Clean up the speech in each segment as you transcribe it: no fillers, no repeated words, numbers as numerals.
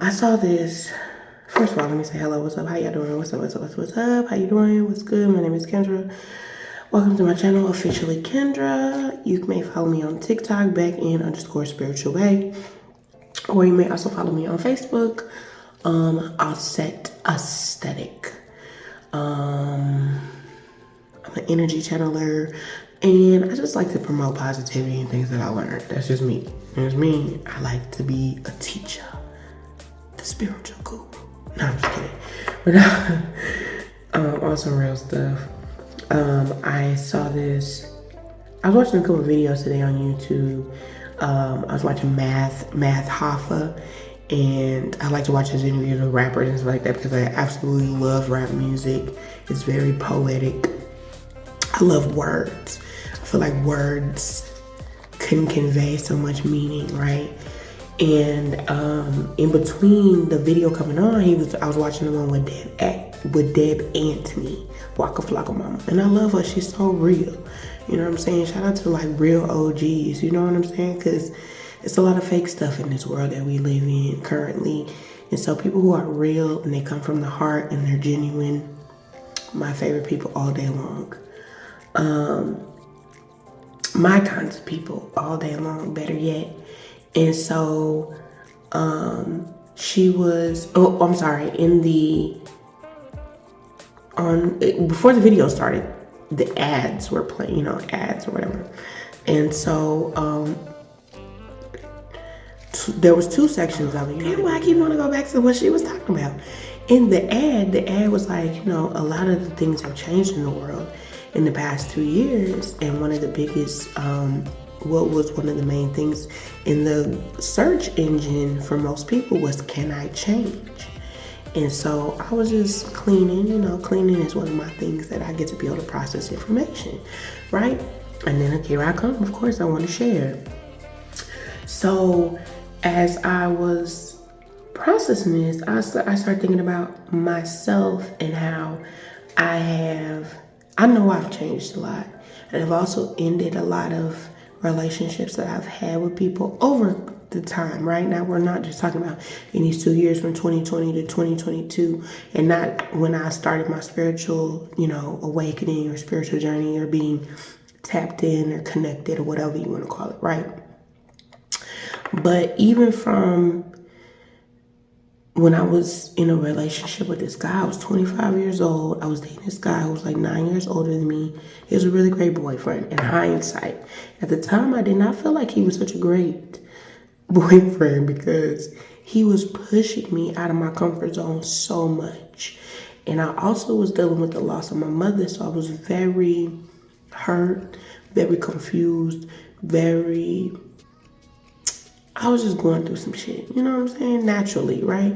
I saw this. First of all, let me say hello. What's up? How y'all doing? What's up? What's up? What's up? How you doing? What's good? My name is Kendra. Welcome to my channel, officially Kendra. You may follow me on TikTok, _spiritual way, or you may also follow me on Facebook, Offset Aesthetic. I'm an energy channeler, and I just like to promote positivity and things that I learned. That's just me. There's me. I like to be a teacher, the spiritual guru. No, I'm just kidding. But on some real stuff. I saw this. I was watching a couple of videos today on YouTube. I was watching Math Hoffa, and I like to watch his interviews with rappers and stuff like that because I absolutely love rap music. It's very poetic. I love words. I feel like words can convey so much meaning, right? And in between the video coming on, I was watching the one with Deb Anthony, Waka Flocka Mama, and I love her. She's so real. You know what I'm saying? Shout out to like real OGs. You know what I'm saying? Because it's a lot of fake stuff in this world that we live in currently, and so people who are real and they come from the heart and they're genuine, my favorite people all day long. My kinds of people all day long, better yet. And so she was, before the video started, the ads were playing, ads or whatever. And so there was two sections of it. Damn, why I keep want to go back to what she was talking about. In the ad was like, a lot of the things have changed in the world in the past 2 years. And one of the biggest, what was one of the main things in the search engine for most people was, can I change? And so I was just cleaning, cleaning is one of my things that I get to be able to process information, right? And then here I come, of course, I want to share. So as I was processing this, I started thinking about myself and how I know I've changed a lot. And I've also ended a lot of relationships that I've had with people over the time. Right now, we're not just talking about in these 2 years from 2020 to 2022, and not when I started my spiritual, awakening or spiritual journey or being tapped in or connected or whatever you want to call it, right? But even from when I was in a relationship with this guy, I was 25 years old. I was dating this guy who was like 9 years older than me. He was a really great boyfriend in hindsight. At the time, I did not feel like he was such a great boyfriend because he was pushing me out of my comfort zone so much. And I also was dealing with the loss of my mother, so I was very hurt, very confused, I was just going through some shit, you know what I'm saying? Naturally, right?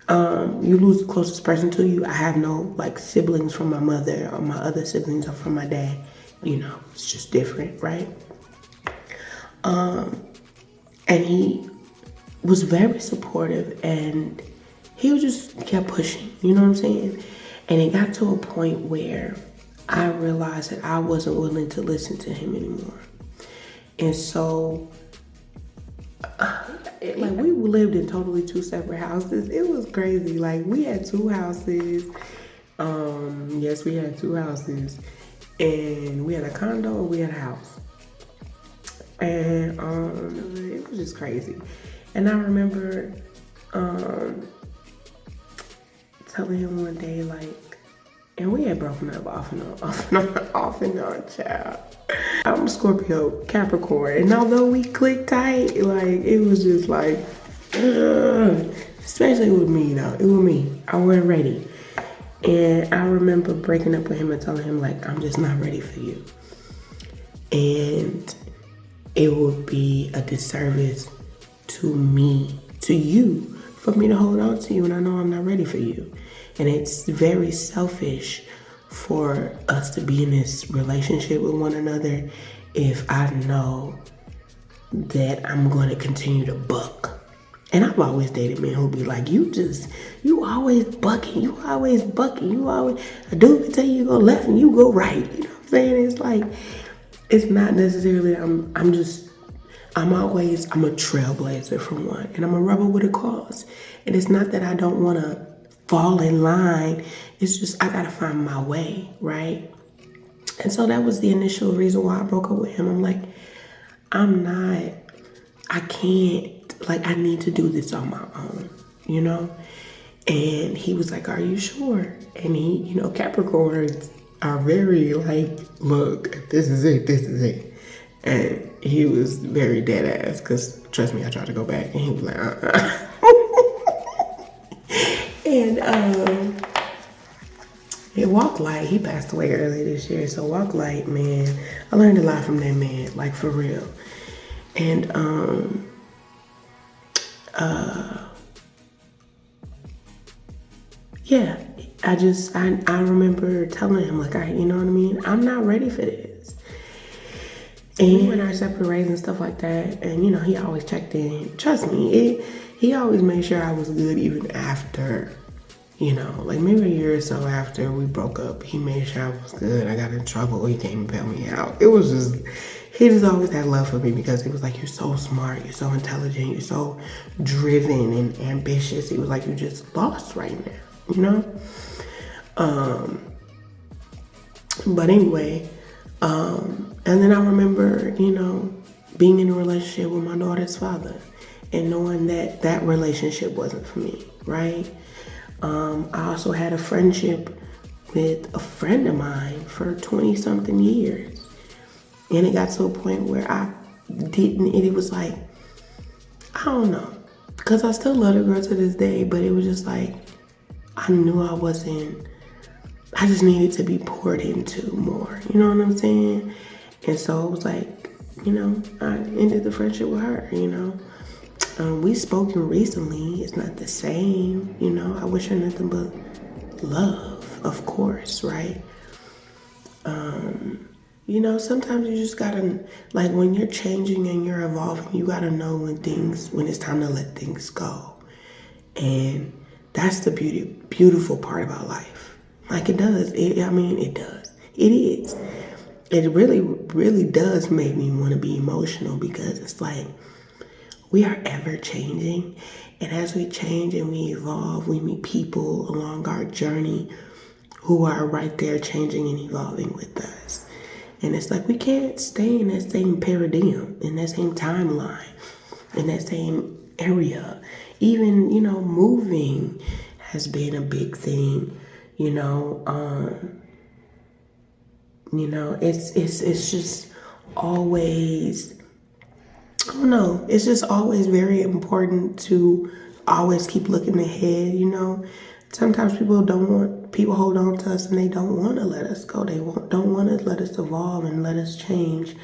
You lose the closest person to you. I have no siblings from my mother, or my other siblings are from my dad. It's just different, right? And he was very supportive, and he just kept pushing, you know what I'm saying? And it got to a point where I realized that I wasn't willing to listen to him anymore. And so we lived in totally two separate houses. It was crazy. We had two houses. Yes, we had two houses. And we had a condo and we had a house. And it was just crazy. And I remember telling him one day, and we had broken up off and on, child. I'm Scorpio, Capricorn, and although we clicked tight, it was just especially with me though. It was me. I wasn't ready. And I remember breaking up with him and telling him I'm just not ready for you. And it would be a disservice to me, to you, for me to hold on to you, and I know I'm not ready for you. And it's very selfish for us to be in this relationship with one another if I know that I'm going to continue to buck. And I've always dated men who'll be like, you always bucking, a dude can tell you go left and you go right. You know what I'm saying? It's not necessarily, I'm a trailblazer for one, and I'm a rebel with a cause. And it's not that I don't want to fall in line. It's just I got to find my way, right? And so that was the initial reason why I broke up with him. I'm like, I can't, like, I need to do this on my own, you know? And he was like, are you sure? And he, Capricorns are very like, look, this is it. And he was very dead ass, because trust me, I tried to go back, and he was like, And Walk Light, he passed away early this year. So Walk Light, man, I learned a lot from that man, like for real. And yeah, I remember telling him, like, you know what I mean? I'm not ready for this. And we went our separate ways and stuff like that. And, he always checked in. Trust me, he always made sure I was good even after, like maybe a year or so after we broke up, he made sure I was good. I got in trouble. He came and bailed me out. He just always had love for me, because he was like, you're so smart, you're so intelligent, you're so driven and ambitious. He was like, you're just lost right now, But anyway, and then I remember, being in a relationship with my daughter's father and knowing that that relationship wasn't for me, right? I also had a friendship with a friend of mine for 20 something years. And it got to a point where it was like, I don't know, because I still love the girl to this day, but it was just like, I knew I just needed to be poured into more, you know what I'm saying? And so it was like, I ended the friendship with her, we spoken recently. It's not the same, I wish her nothing but love, of course, right? Sometimes you just gotta, like, when you're changing and you're evolving, you gotta know when it's time to let things go. And that's the beautiful part about life. Like, it does. It does. It is. It really, really does make me want to be emotional, because it's like, we are ever changing. And as we change and we evolve, we meet people along our journey who are right there changing and evolving with us. And it's like, we can't stay in that same paradigm, in that same timeline, in that same area. Even, moving has been a big thing, it's just always, I don't know, it's just always very important to always keep looking ahead, Sometimes people hold on to us and they don't want to let us go. They don't want to let us evolve and let us change.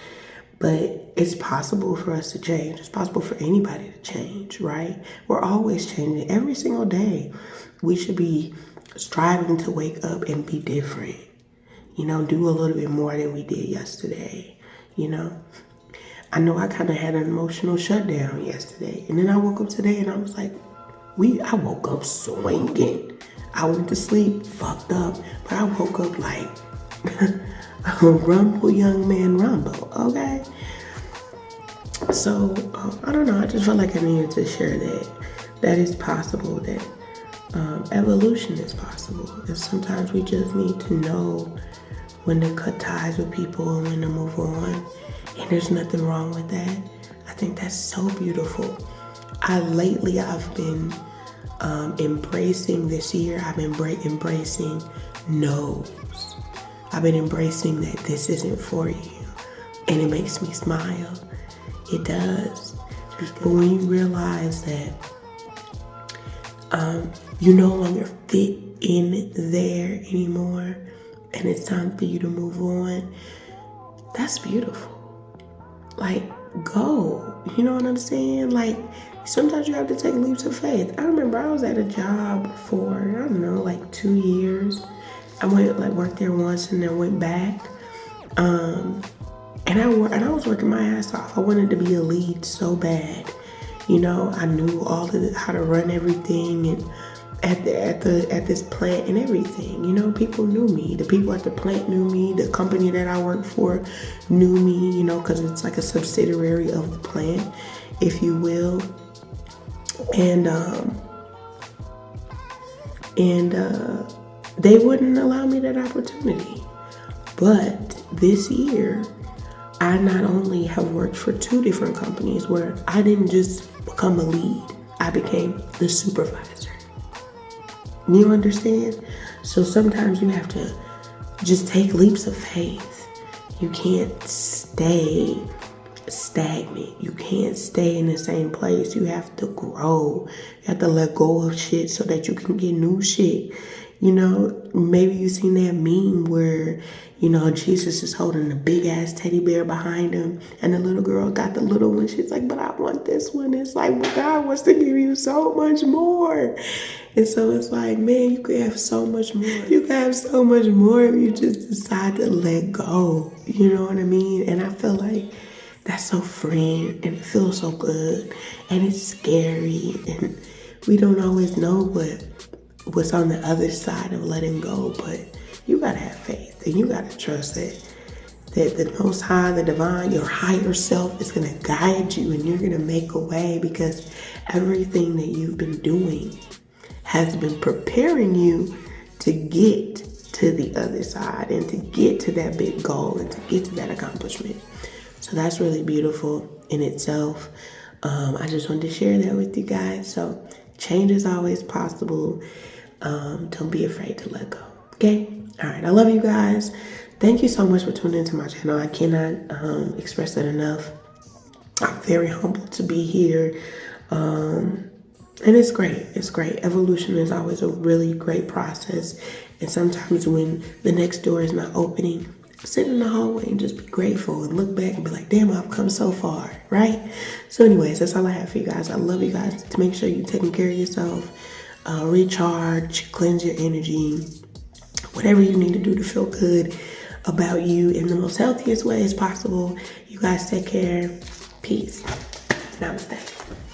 But it's possible for us to change. It's possible for anybody to change, right? We're always changing. Every single day, we should be striving to wake up and be different. Do a little bit more than we did yesterday, I know I kind of had an emotional shutdown yesterday. And then I woke up today and I was like, I woke up swinging. I went to sleep fucked up, but I woke up like rumble, young man, rumble, okay? So, I don't know. I just felt like I needed to share that it's possible, that evolution is possible. And sometimes we just need to know when to cut ties with people and when to move on. And there's nothing wrong with that. I think that's so beautiful. I've been embracing this year. I've been embracing no's. I've been embracing that this isn't for you. And it makes me smile. It does. But when you realize that you no longer fit in there anymore, and it's time for you to move on, that's beautiful. Like, go. You know what I'm saying? Like, sometimes you have to take leaps of faith. I remember I was at a job for, 2 years. I worked there once and then went back. And I was working my ass off. I wanted to be a lead so bad. I knew how to run everything, and at this plant and everything. You know, people knew me. The people at the plant knew me. The company that I worked for knew me, you know, because it's like a subsidiary of the plant, if you will. And they wouldn't allow me that opportunity. But this year, I not only have worked for 2 different companies where I didn't just become a lead, I became the supervisor. You understand? So sometimes you have to just take leaps of faith. You can't stay stagnant. You can't stay in the same place. You have to grow. You have to let go of shit so that you can get new shit. You know, maybe you've seen that meme where, you know, Jesus is holding a big ass teddy bear behind him and the little girl got the little one. She's like, but I want this one. It's like, but God wants to give you so much more. And so it's like, man, you could have so much more. You could have so much more if you just decide to let go. You know what I mean? And I feel like that's so freeing and it feels so good and it's scary and we don't always know what's on the other side of letting go, but you gotta have faith and you gotta trust that the Most High, the Divine, your higher self is gonna guide you and you're gonna make a way, because everything that you've been doing has been preparing you to get to the other side and to get to that big goal and to get to that accomplishment. So that's really beautiful in itself. I just wanted to share that with you guys. So change is always possible. Don't be afraid to let go. Okay? All right. I love you guys. Thank you so much for tuning into my channel. I cannot express that enough. I'm very humbled to be here. And it's great. It's great. Evolution is always a really great process. And sometimes when the next door is not opening, sit in the hallway and just be grateful and look back and be like, damn, I've come so far, right? So anyways, that's all I have for you guys. I love you guys. To make sure you're taking care of yourself, recharge, cleanse your energy, whatever you need to do to feel good about you in the most healthiest way as possible. You guys take care. Peace. Namaste.